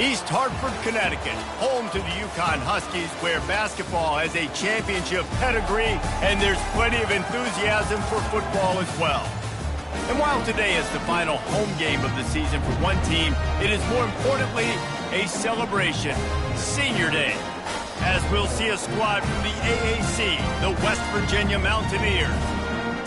East Hartford, Connecticut, home to the Uconn Huskies, where basketball has a championship pedigree and there's plenty of enthusiasm for football as well. And while today is the final home game of the season for one team, it is more importantly a celebration, Senior Day, as we'll see a squad from the AAC, the West Virginia Mountaineers,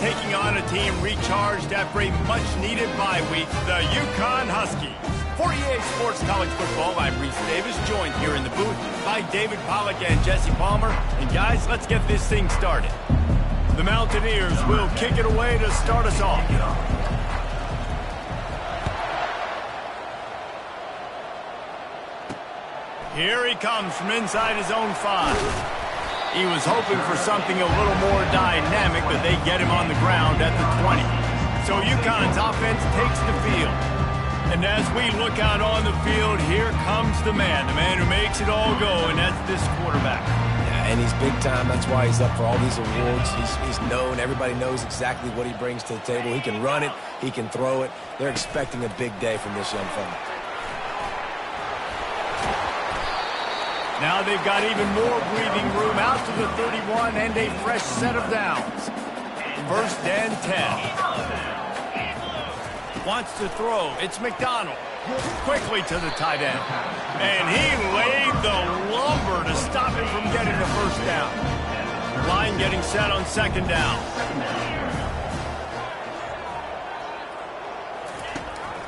taking on a team recharged after a much-needed bye week, the Uconn Huskies. For EA Sports College Football, I'm Reese Davis, joined here in the booth by David Pollack and Jesse Palmer. And guys, let's get this thing started. The Mountaineers will kick it away to start us off. Here he comes from inside his own 5. He was hoping for something a little more dynamic, but they get him on the ground at the 20. So Uconn's offense takes the field. And as we look out on the field, here comes the man who makes it all go, and that's this quarterback. Yeah, and he's big time. That's why he's up for all these awards. He's known. Everybody knows exactly what he brings to the table. He can run it. He can throw it. They're expecting a big day from this young fella. Now they've got even more breathing room out to the 31 and a fresh set of downs. 1st and 10. Wants to throw. It's McDonald. Quickly to the tight end. And he laid the lumber to stop him from getting the first down. Line getting set on 2nd down.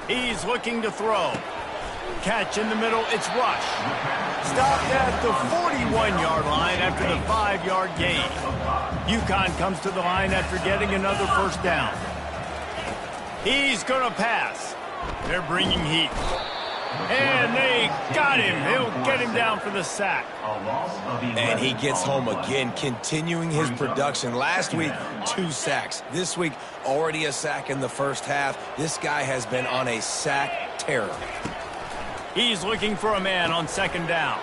He's looking to throw. Catch in the middle. It's Rush. Stopped at the 41-yard line after the 5-yard gain. Uconn comes to the line after getting another first down. He's going to pass. They're bringing heat. And they got him. He'll get him down for the sack. And he gets home again, continuing his production. Last week, 2 sacks. This week, already a sack in the first half. This guy has been on a sack terror. He's looking for a man on 2nd down.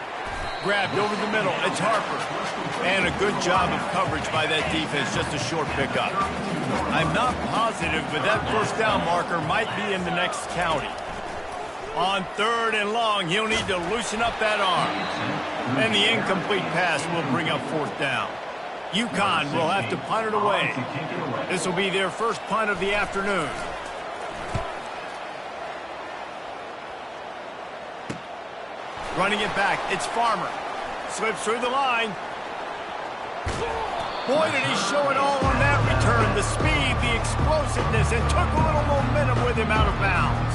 Grabbed over the middle. It's Harper. And a good job of coverage by that defense. Just a short pickup. I'm not positive, but that first down marker might be in the next county. On 3rd and long, he'll need to loosen up that arm. And the incomplete pass will bring up 4th down. Uconn will have to punt it away. This will be their first punt of the afternoon. Running it back, it's Farmer. Slips through the line. Boy, did he show it all on that return. The speed, the explosiveness, and took a little momentum with him out of bounds.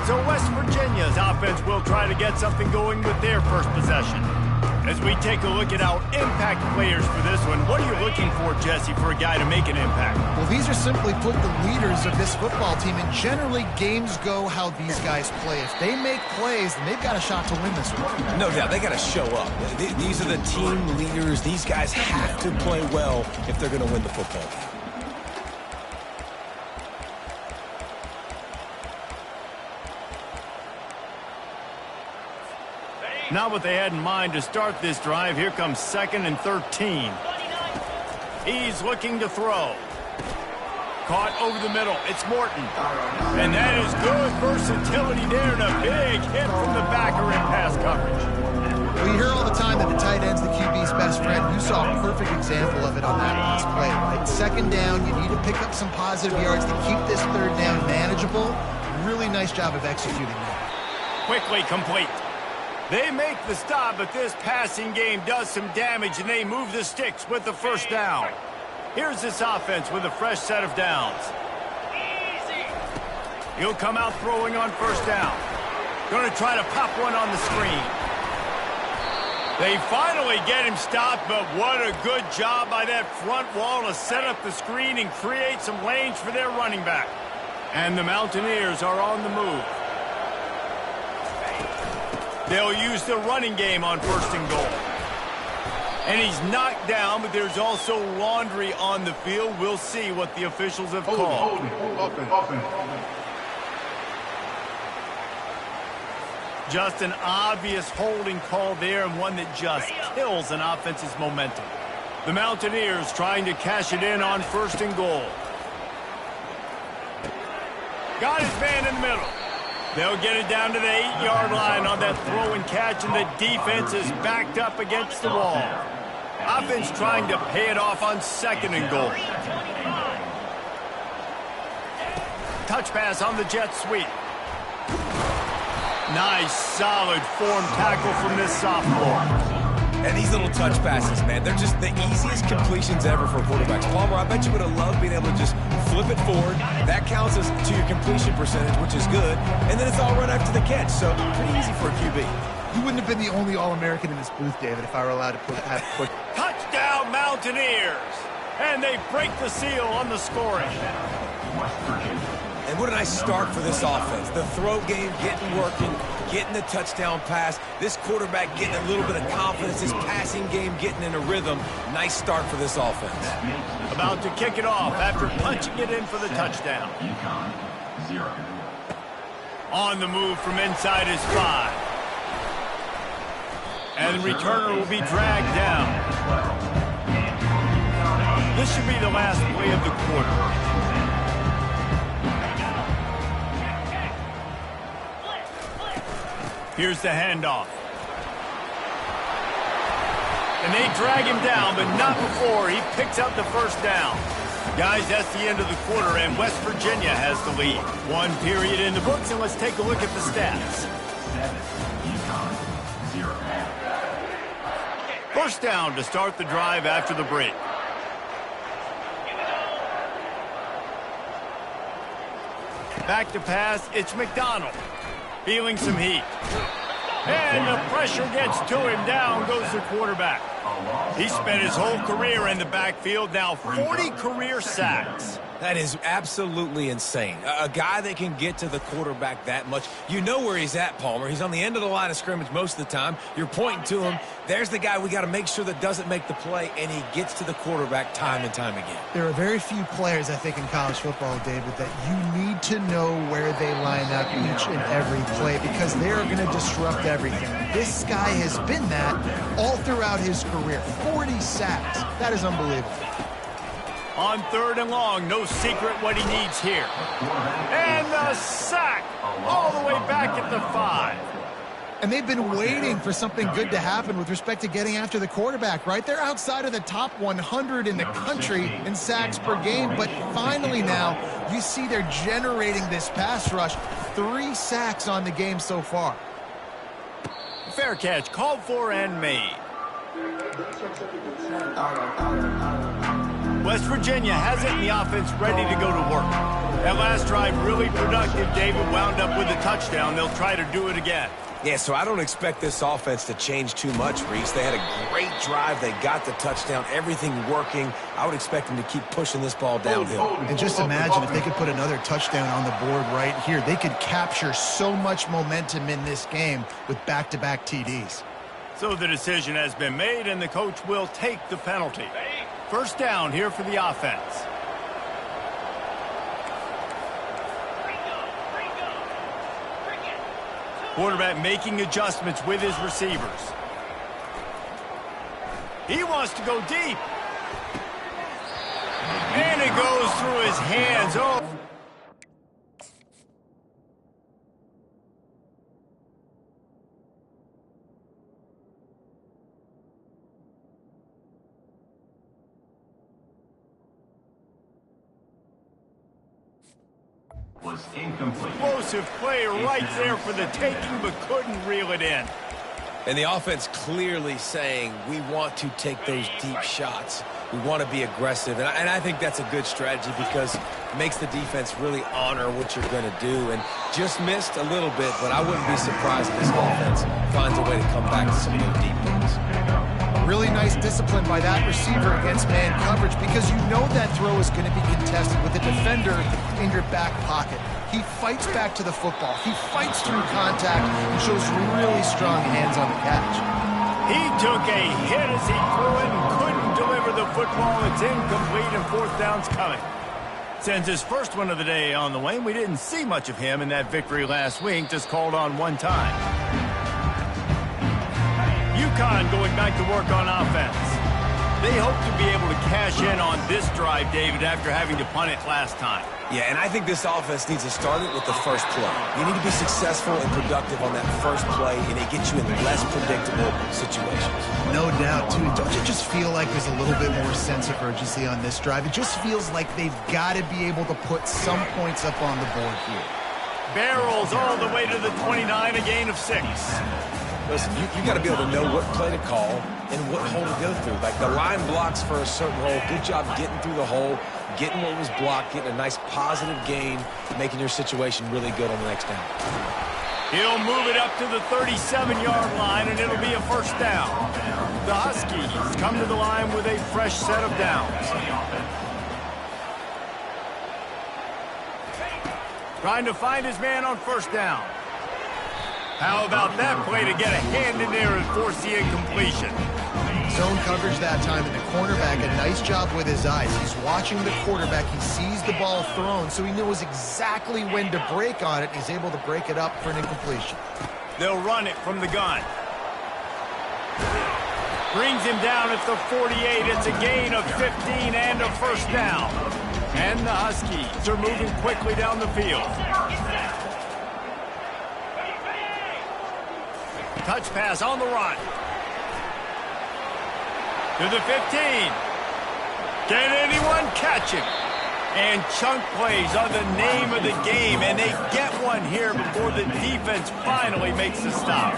So West Virginia's offense will try to get something going with their first possession. As we take a look at our impact players for this one, what are you looking for, Jesse, for a guy to make an impact? Well, these are simply put the leaders of this football team, and generally games go how these guys play. If they make plays, then they've got a shot to win this one. No doubt, they got to show up. These are the team leaders. These guys have to play well if they're going to win the football game. Not what they had in mind to start this drive. Here comes 2nd and 13. He's looking to throw. Caught over the middle. It's Morton. And that is good versatility there and a big hit from the backer in pass coverage. Well, you hear all the time that the tight end's the QB's best friend. You saw a perfect example of it on that last play, right? 2nd down, you need to pick up some positive yards to keep this 3rd down manageable. Really nice job of executing that. Quickly complete. They make the stop, but this passing game does some damage, and they move the sticks with the first down. Here's this offense with a fresh set of downs. He'll come out throwing on 1st down. Going to try to pop one on the screen. They finally get him stopped, but what a good job by that front wall to set up the screen and create some lanes for their running back. And the Mountaineers are on the move. They'll use the running game on 1st and goal. And he's knocked down, but there's also laundry on the field. We'll see what the officials have called. Just an obvious holding call there, and one that just kills an offense's momentum. The Mountaineers trying to cash it in on 1st and goal. Got his man in the middle. They'll get it down to the 8-yard line on that throw and catch, and the defense is backed up against the wall. Offense trying to pay it off on 2nd and goal. Touch pass on the jet sweep. Nice, solid form tackle from this sophomore. And these little touch passes, man, they're just the easiest completions ever for quarterbacks. Palmer, I bet you would have loved being able to just flip it forward. That counts as to your completion percentage, which is good. And then it's all run after the catch, so pretty easy for a QB. You wouldn't have been the only All-American in this booth, David, if I were allowed to put Touchdown, Mountaineers! And they break the seal on the scoring. And what a nice start for this offense. The throw game getting working, getting the touchdown pass. This quarterback getting a little bit of confidence. His passing game getting in a rhythm. Nice start for this offense. About to kick it off after punching it in for the touchdown. On the move from inside his 5. And the returner will be dragged down. This should be the last play of the quarter. Here's the handoff. And they drag him down, but not before he picks up the 1st down. Guys, that's the end of the quarter, and West Virginia has the lead. 1 period in the books, and let's take a look at the stats. 1st down to start the drive after the break. Back to pass, it's McDonald. Feeling some heat. And the pressure gets to him. Down goes the quarterback. He spent his whole career in the backfield. Now 40 career sacks. That is absolutely insane. A guy that can get to the quarterback that much. You know where he's at, Palmer. He's on the end of the line of scrimmage most of the time. You're pointing to him. There's the guy we got to make sure that doesn't make the play, and he gets to the quarterback time and time again. There are very few players, I think, in college football, David, that you need to know where they line up each and every play because they're going to disrupt everything. This guy has been that all throughout his career. 40 sacks. That is unbelievable. On 3rd and long, no secret what he needs here. And the sack all the way back at the 5. And they've been waiting for something good to happen with respect to getting after the quarterback, right? They're outside of the top 100 in the country in sacks per game, but finally now you see they're generating this pass rush. 3 sacks on the game so far. Fair catch, called for and made. West Virginia has it, and the offense ready to go to work. That last drive really productive. David wound up with a touchdown. They'll try to do it again. Yeah, so I don't expect this offense to change too much, Reese. They had a great drive. They got the touchdown. Everything working. I would expect them to keep pushing this ball downhill. And just imagine if they could put another touchdown on the board right here. They could capture so much momentum in this game with back-to-back TDs. So the decision has been made, and the coach will take the penalty. 1st down here for the offense. Quarterback making adjustments with his receivers. He wants to go deep. And it goes through his hands. Oh. Was incomplete. Explosive play right there for the taking, but couldn't reel it in. And the offense clearly saying, we want to take those deep shots. We want to be aggressive. And I think that's a good strategy because it makes the defense really honor what you're going to do. And just missed a little bit, but I wouldn't be surprised if this offense finds a way to come back to some of those deep ones. Really nice discipline by that receiver against man coverage because you know that throw is going to be contested with a defender in your back pocket. He fights back to the football. He fights through contact and shows really strong hands on the catch. He took a hit as he threw it and couldn't deliver the football. It's incomplete and 4th down's coming. Sends his first one of the day on the way. We didn't see much of him in that victory last week, just called on 1 time. UConn going back to work on offense. They hope to be able to cash in on this drive, David, after having to punt it last time. Yeah, and I think this offense needs to start it with the first play. You need to be successful and productive on that first play, and it gets you in less predictable situations. No doubt, too. Don't you just feel like there's a little bit more sense of urgency on this drive? It just feels like they've got to be able to put some points up on the board here. Barrels all the way to the 29, a gain of 6. Listen, you got to be able to know what play to call and what hole to go through. Like the line blocks for a certain hole. Good job getting through the hole, getting what was blocked, getting a nice positive gain, making your situation really good on the next down. He'll move it up to the 37-yard line, and it'll be a first down. The Huskies come to the line with a fresh set of downs. Trying to find his man on first down. How about that play to get a hand in there and force the incompletion? Zone coverage that time, and the cornerback, a nice job with his eyes. He's watching the quarterback. He sees the ball thrown, so he knows exactly when to break on it. He's able to break it up for an incompletion. They'll run it from the gun. Brings him down at the 48. It's a gain of 15 and a first down. And the Huskies are moving quickly down the field. Touch pass on the run. To the 15. Can anyone catch him? And chunk plays are the name of the game, and they get one here before the defense finally makes the stop.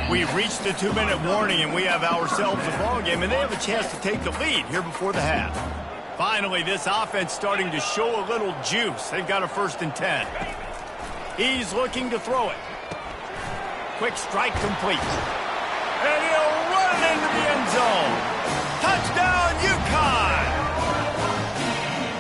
We've reached the 2-minute warning, and we have ourselves a ball game, and they have a chance to take the lead here before the half. Finally, this offense starting to show a little juice. They've got a 1st and 10. He's looking to throw it. Quick strike complete. And he'll run it into the end zone. Touchdown, UConn!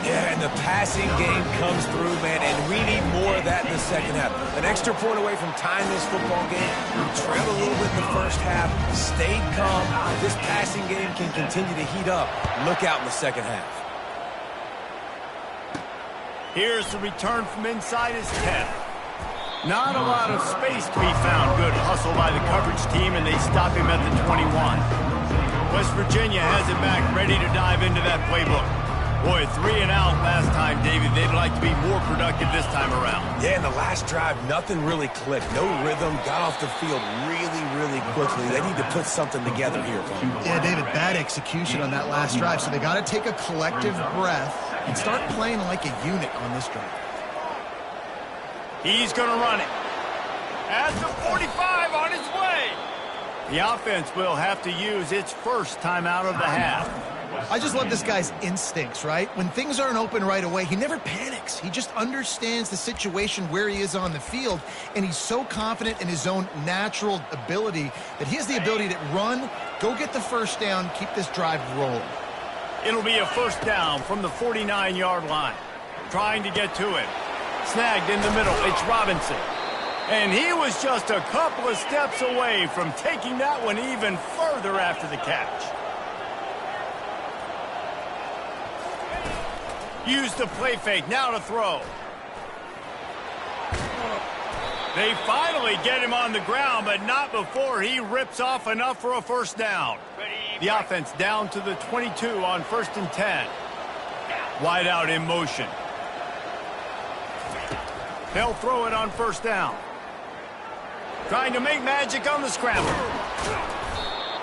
Yeah, and the passing game comes through, man, and we need more of that in the second half. An extra point away from tying this football game. We trailed a little bit in the first half, stayed calm. If this passing game can continue to heat up, look out in the second half. Here's the return from inside his 10. Not a lot of space to be found. Good hustle by the coverage team, and they stop him at the 21. West Virginia has it back, ready to dive into that playbook. Boy, 3 and out last time, David. They'd like to be more productive this time around. Yeah, in the last drive, nothing really clicked. No rhythm, got off the field really, really quickly. They need to put something together here. Yeah, David, bad execution on that last drive, so they got to take a collective breath and start playing like a unit on this drive. He's going to run it. At the 45 on his way. The offense will have to use its first timeout of the half. I just love this guy's instincts, right? When things aren't open right away, he never panics. He just understands the situation where he is on the field, and he's so confident in his own natural ability that he has the ability to run, go get the first down, keep this drive rolling. It'll be a first down from the 49-yard line. Trying to get to it. Snagged in the middle. It's Robinson. And he was just a couple of steps away from taking that one even further after the catch. Use the play fake. Now to throw. They finally get him on the ground, but not before he rips off enough for a first down. The offense down to the 22 on 1st and 10. Wide out in motion. They'll throw it on first down. Trying to make magic on the scramble.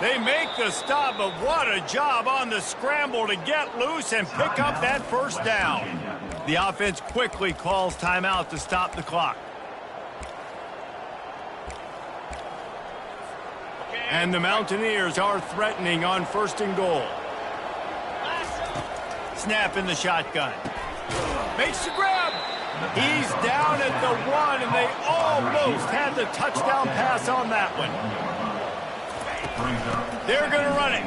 They make the stop, but what a job on the scramble to get loose and pick up that first down. The offense quickly calls timeout to stop the clock. And the Mountaineers are threatening on 1st and goal. Snap in the shotgun. Makes the grab. He's down at the 1, and they almost had the touchdown pass on that one. They're going to run it.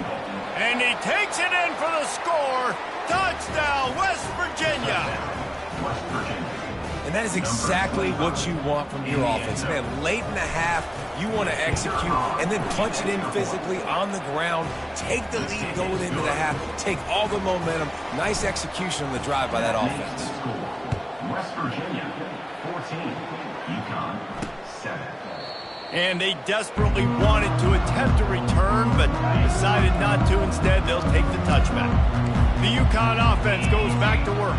And he takes it in for the score. Touchdown, West Virginia. And that is exactly what you want from your offense. Man, late in the half, you want to execute and then punch it in physically on the ground. Take the lead going into the half. Take all the momentum. Nice execution on the drive by that offense. West Virginia, 14. Uconn, 7. And they desperately wanted to attempt a return, but decided not to. Instead, they'll take the touchback. The Uconn offense goes back to work.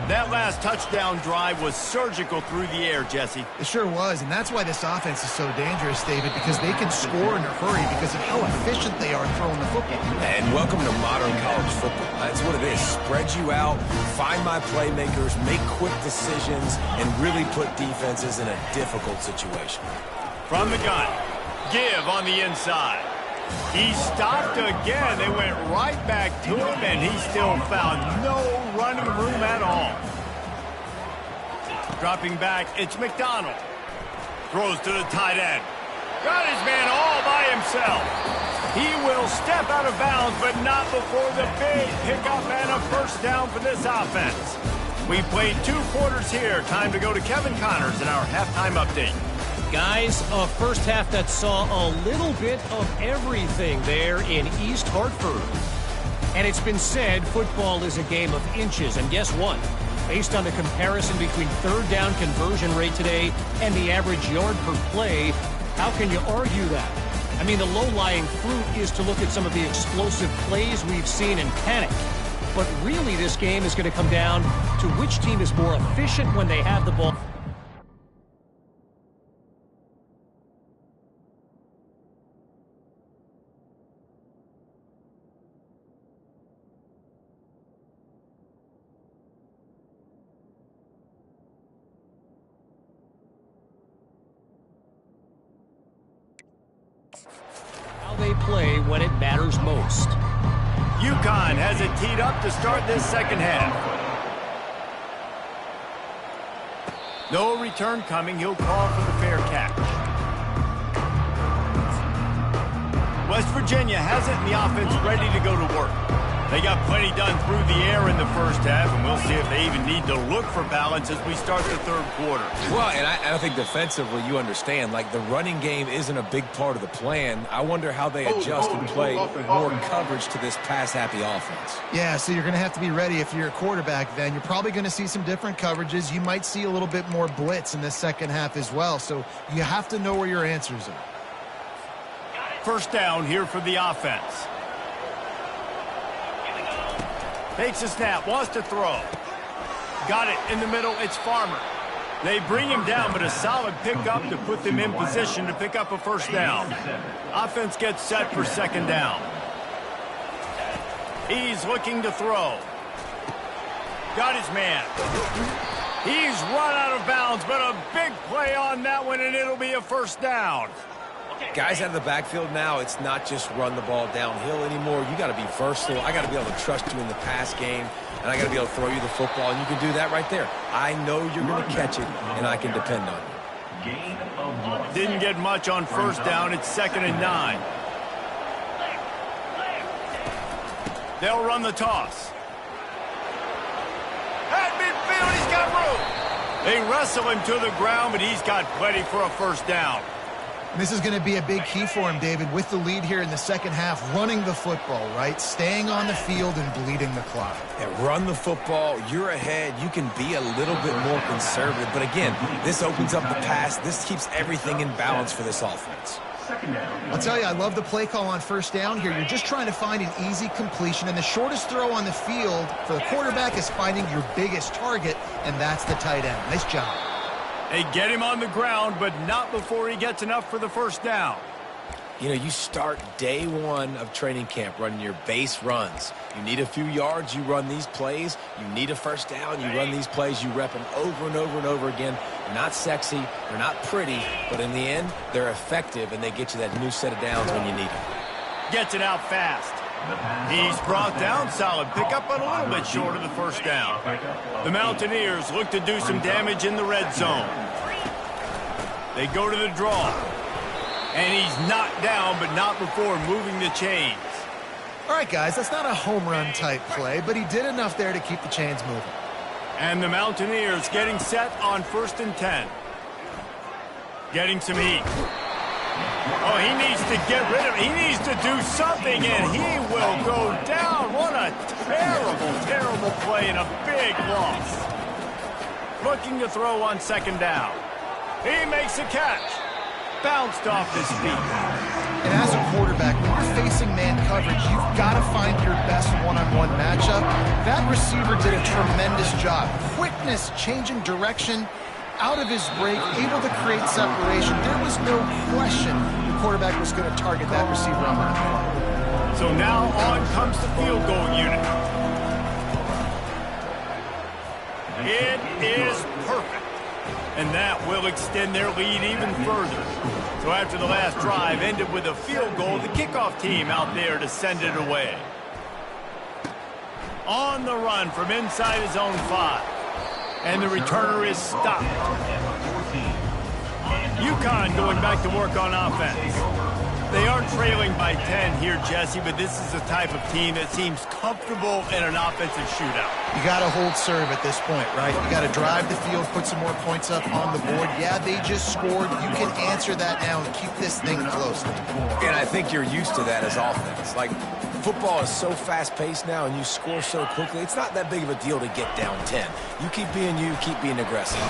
That last touchdown drive was surgical through the air, Jesse. It sure was, and that's why this offense is so dangerous, David, because they can score in a hurry because of how efficient they are throwing the football. And welcome to modern college football. That's what it is. Spread you out, find my playmakers, make quick decisions, and really put defenses in a difficult situation. From the gun, give on the inside. He stopped again. They went right back to him, and he still found no running room at all. Dropping back, it's McDonald. Throws to the tight end. Got his man all by himself. He will step out of bounds, but not before the big pickup and a first down for this offense. We played 2 quarters here. Time to go to Kevin Connors in our halftime update. Guys, a first half that saw a little bit of everything there in East Hartford. And it's been said football is a game of inches. And guess what? Based on the comparison between third down conversion rate today and the average yard per play, how can you argue that? I mean, the low-lying fruit is to look at some of the explosive plays we've seen and panic. But really, this game is going to come down to which team is more efficient when they have the ball. How they play when it matters most. Uconn has it teed up to start this second half. No return coming. He'll call for the fair catch. West Virginia has it, and the offense ready to go to work. They got plenty done through the air in the first half, and we'll see if they even need to look for balance as we start the third quarter. Well, and I think defensively, you understand, like the running game isn't a big part of the plan. I wonder how they adjust and play more coverage to this pass-happy offense. Yeah, so you're going to have to be ready if you're a quarterback then. You're probably going to see some different coverages. You might see a little bit more blitz in the second half as well, so you have to know where your answers are. First down here for the offense. Takes a snap, wants to throw. Got it in the middle, it's Farmer. They bring him down, but a solid pickup to put them in position to pick up a first down. Offense gets set for second down. He's looking to throw. Got his man. He's run out of bounds, but a big play on that one, and it'll be a first down. Guys out of the backfield now, it's not just run the ball downhill anymore. You got to be versatile. I got to be able to trust you in the pass game, and I got to be able to throw you the football, and you can do that right there. I know you're going to catch it, and I can depend on you. Didn't get much on first down. It's 2nd and 9. They'll run the toss. At midfield, he's got room. They wrestle him to the ground, but he's got plenty for a first down. This is going to be a big key for him, David, with the lead here in the second half, running the football, right? Staying on the field and bleeding the clock. Yeah, run the football. You're ahead. You can be a little bit more conservative. But again, this opens up the pass. This keeps everything in balance for this offense. I'll tell you, I love the play call on first down here. You're just trying to find an easy completion, and the shortest throw on the field for the quarterback is finding your biggest target, and that's the tight end. Nice job. They get him on the ground, but not before he gets enough for the first down. You know, you start day one of training camp running your base runs. You need a few yards, you run these plays. You need a first down, you run these plays. You rep them over and over and over again. They're not sexy, they're not pretty, but in the end, they're effective, and they get you that new set of downs when you need them. Gets it out fast. He's brought down, solid pickup, but a little bit short of the first down. The Mountaineers look to do some damage in the red zone. They go to the draw. And he's knocked down, but not before moving the chains. All right, guys, that's not a home run type play, but he did enough there to keep the chains moving. And the Mountaineers getting set on 1st and 10. Getting some heat. Oh, he needs to get rid of it. He needs to do something, and he will go down. What a terrible, terrible play and a big loss. Looking to throw on 2nd down. He makes a catch. bounced off his feet. And as a quarterback, when you're facing man coverage, you've got to find your best one-on-one matchup. That receiver did a tremendous job. Quickness, changing direction, out of his break, able to create separation. There was no question the quarterback was going to target that receiver on that play. So now on comes the field goal unit. It is perfect. And that will extend their lead even further. So after the last drive ended with a field goal, the kickoff team out there to send it away. On the run from inside his own 5. And the returner is stopped. Uconn going back to work on offense. They are trailing by 10 here, Jesse, but this is the type of team that seems comfortable in an offensive shootout. You got to hold serve at this point, right? You got to drive the field, put some more points up on the board. Yeah, they just scored. You can answer that now and keep this thing close. And I think you're used to that as offense. Like, football is so fast-paced now and you score so quickly, it's not that big of a deal to get down 10. You keep being you, keep being aggressive.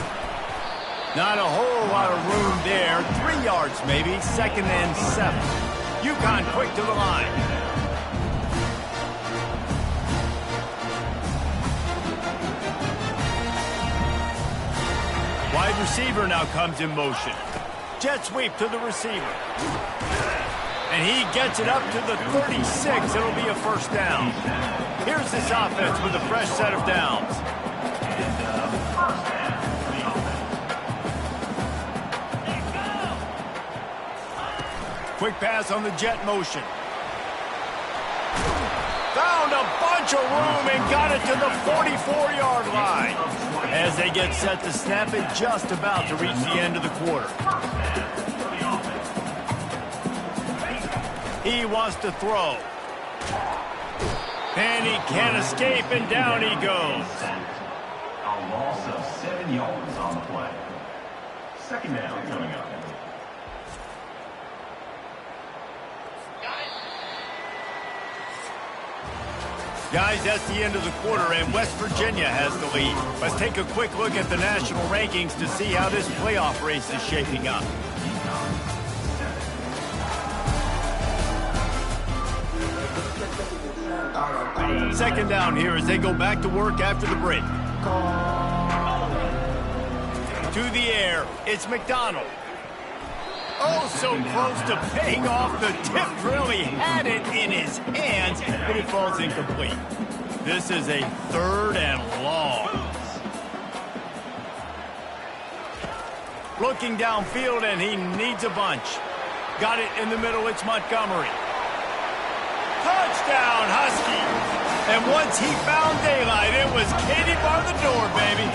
Not a whole lot of room there. 3 yards maybe, 2nd and 7. Uconn quick to the line. Wide receiver now comes in motion. Jet sweep to the receiver. And he gets it up to the 36. It'll be a first down. Here's this offense with a fresh set of downs. Quick pass on the jet motion. Found a bunch of room and got it to the 44-yard line. As they get set to snap it, just about to reach the end of the quarter. He wants to throw. And he can't escape, and down he goes. A loss of 7 yards on the play. 2nd down coming up. Guys, that's the end of the quarter, and West Virginia has the lead. Let's take a quick look at the national rankings to see how this playoff race is shaping up. Second down here as they go back to work after the break. To the air, it's McDonald. Oh, so close to paying off the tip. Really had it in his hands, but it falls incomplete. This is a 3rd and long. Looking downfield, and he needs a bunch. Got it in the middle. It's Montgomery. Touchdown, Husky. And once he found daylight, it was Katie bar the door, baby.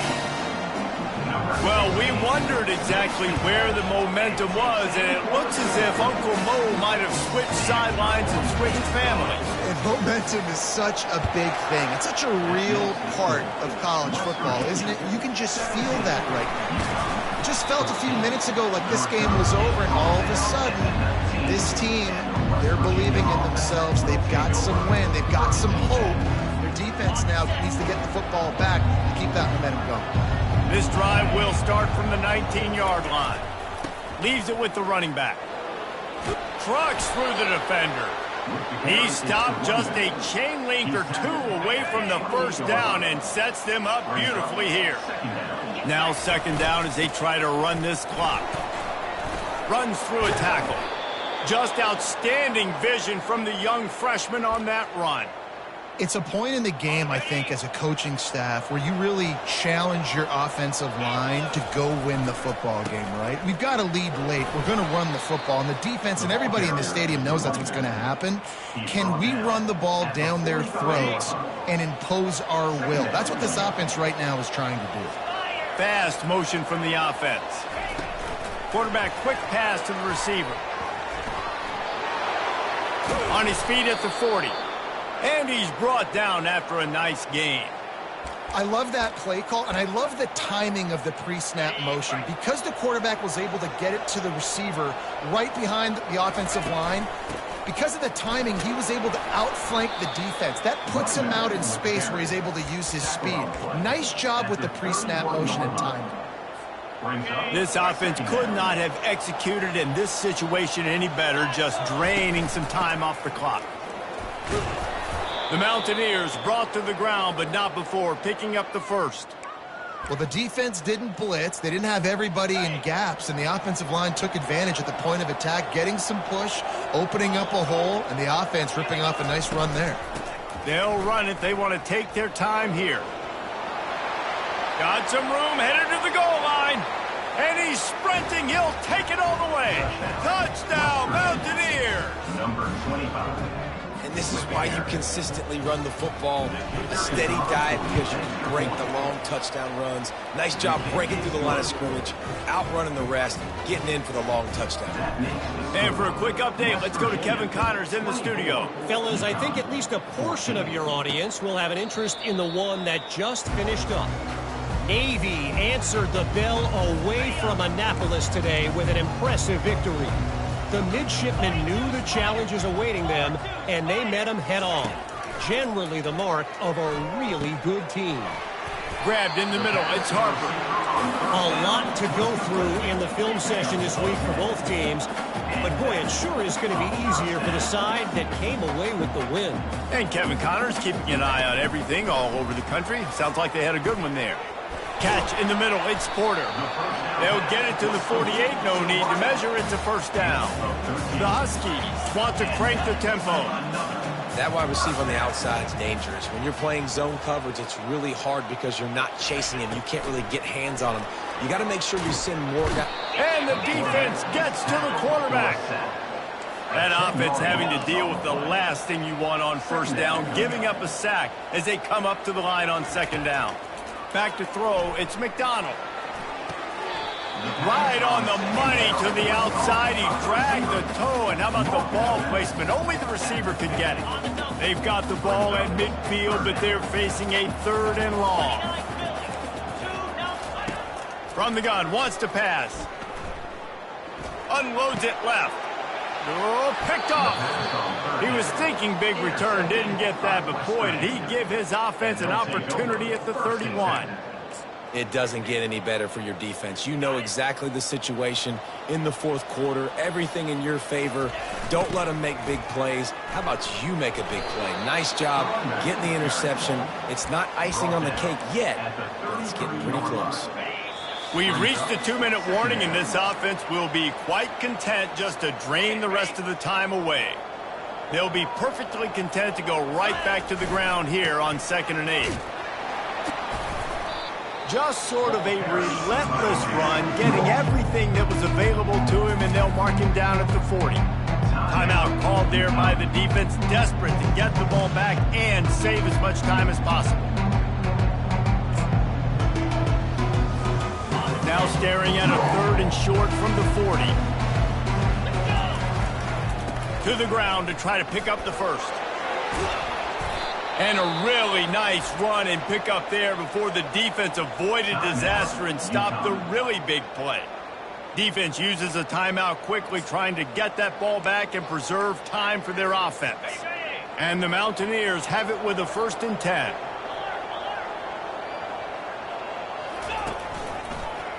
Well, we wondered exactly where the momentum was, and it looks as if Uncle Mo might have switched sidelines and switched families. And momentum is such a big thing. It's such a real part of college football, isn't it? You can just feel that right now. Just felt a few minutes ago like this game was over, and all of a sudden, this team, they're believing in themselves. They've got some wind. They've got some hope. Their defense now needs to get the football back to keep that momentum going. This drive will start from the 19-yard line. Leaves it with the running back. Trucks through the defender. He stopped just a chain link or 2 away from the first down and sets them up beautifully here. Now 2nd down as they try to run this clock. Runs through a tackle. Just outstanding vision from the young freshman on that run. It's a point in the game, I think, as a coaching staff where you really challenge your offensive line to go win the football game, right? We've got to lead late. We're going to run the football, and the defense and everybody in the stadium knows that's what's going to happen. Can we run the ball down their throats and impose our will? That's what this offense right now is trying to do. Fast motion from the offense. Quarterback quick pass to the receiver. On his feet at the 40. And he's brought down after a nice gain. I love that play call, and I love the timing of the pre-snap motion. Because the quarterback was able to get it to the receiver right behind the offensive line, because of the timing, he was able to outflank the defense. That puts him out in space where he's able to use his speed. Nice job with the pre-snap motion and timing. This offense could not have executed in this situation any better, just draining some time off the clock. The Mountaineers brought to the ground, but not before picking up the first. Well, the defense didn't blitz. They didn't have everybody in gaps, and the offensive line took advantage at the point of attack, getting some push, opening up a hole, and the offense ripping off a nice run there. They'll run it. They want to take their time here. Got some room, headed to the goal line. And he's sprinting. He'll take it all the way. Touchdown, Mountaineers. Number 25. And this is why you consistently run the football. A steady diet because you can break the long touchdown runs. Nice job breaking through the line of scrimmage, outrunning the rest, getting in for the long touchdown. And for a quick update, let's go to Kevin Connors in the studio. Fellas, I think at least a portion of your audience will have an interest in the one that just finished up. Navy answered the bell away from Annapolis today with an impressive victory. The midshipmen knew the challenges awaiting them, and they met them head-on. Generally the mark of a really good team. Grabbed in the middle, it's Harper. A lot to go through in the film session this week for both teams, but boy, it sure is going to be easier for the side that came away with the win. And Kevin Connors keeping an eye on everything all over the country. Sounds like they had a good one there. Catch in the middle, it's Porter. They'll get it to the 48, no need to measure, it's a first down. The Huskies want to crank the tempo. That wide receiver on the outside is dangerous. When you're playing zone coverage, it's really hard because you're not chasing him. You can't really get hands on him. You got to make sure you send more guys. And the defense gets to the quarterback. That offense having to deal with the last thing you want on first down, giving up a sack as they come up to the line on second down. Back to throw, it's McDonald. Right on the money to the outside. He dragged the toe, and how about the ball placement? Only the receiver could get it. They've got the ball at midfield, but they're facing a 3rd and long. From the gun, wants to pass. Unloads it left. Oh, picked off. He was thinking big return, didn't get that, but boy, did he give his offense an opportunity at the 31. It doesn't get any better for your defense. You know exactly the situation in the 4th quarter, everything in your favor. Don't let them make big plays. How about you make a big play? Nice job getting the interception. It's not icing on the cake yet, but it's getting pretty close. We've reached the 2-minute warning, and this offense will be quite content just to drain the rest of the time away. They'll be perfectly content to go right back to the ground here on 2nd and 8. Just sort of a relentless run, getting everything that was available to him, and they'll mark him down at the 40. Timeout called there by the defense, desperate to get the ball back and save as much time as possible. Now staring at a 3rd and short from the 40. To the ground to try to pick up the first. And a really nice run and pick up there before the defense avoided disaster and stopped the really big play. Defense uses a timeout quickly, trying to get that ball back and preserve time for their offense. And the Mountaineers have it with a 1st and 10.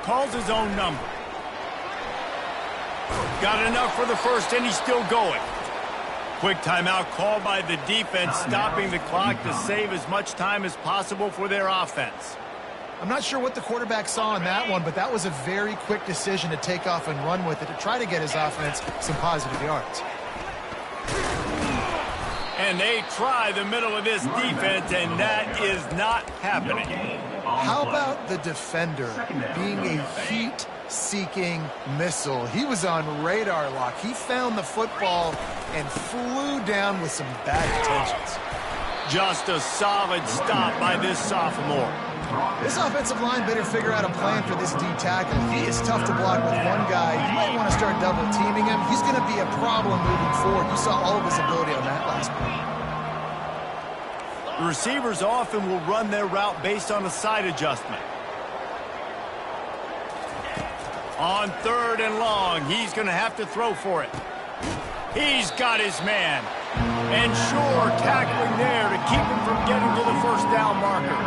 Calls his own number. Got enough for the first, and he's still going. Quick timeout called by the defense, stopping the clock to save as much time as possible for their offense. I'm not sure what the quarterback saw in that one, but that was a very quick decision to take off and run with it to try to get his offense some positive yards. And they try the middle of this defense, and that is not happening. How about the defender being a heat-seeking missile? He was on radar lock. He found the football and flew down with some bad intentions. Just a solid stop by this sophomore. This offensive line better figure out a plan for this D tackle. He is tough to block with one guy. You might want to start double teaming him. He's going to be a problem moving forward. You saw all of his ability on that last play. The receivers often will run their route based on a side adjustment. On 3rd and long, he's going to have to throw for it. He's got his man. And sure, tackling there to keep him from getting to the 1st down marker.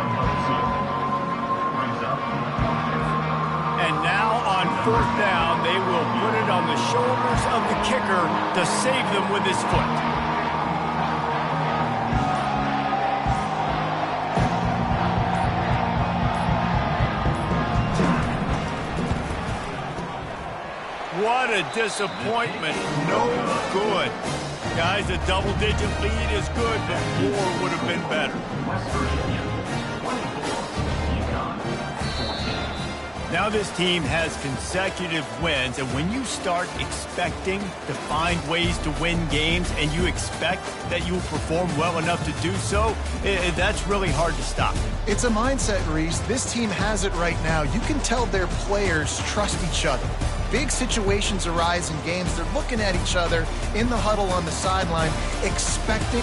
And now 4th down, they will put it on the shoulders of the kicker to save them with his foot. What a disappointment. No good. Guys, a double-digit lead is good, but more would have been better. West Virginia, 24, Uconn. Now this team has consecutive wins, and when you start expecting to find ways to win games and you expect that you will perform well enough to do so, that's really hard to stop. It's a mindset, Reese. This team has it right now. You can tell their players trust each other. Big situations arise in games. They're looking at each other in the huddle on the sideline, expecting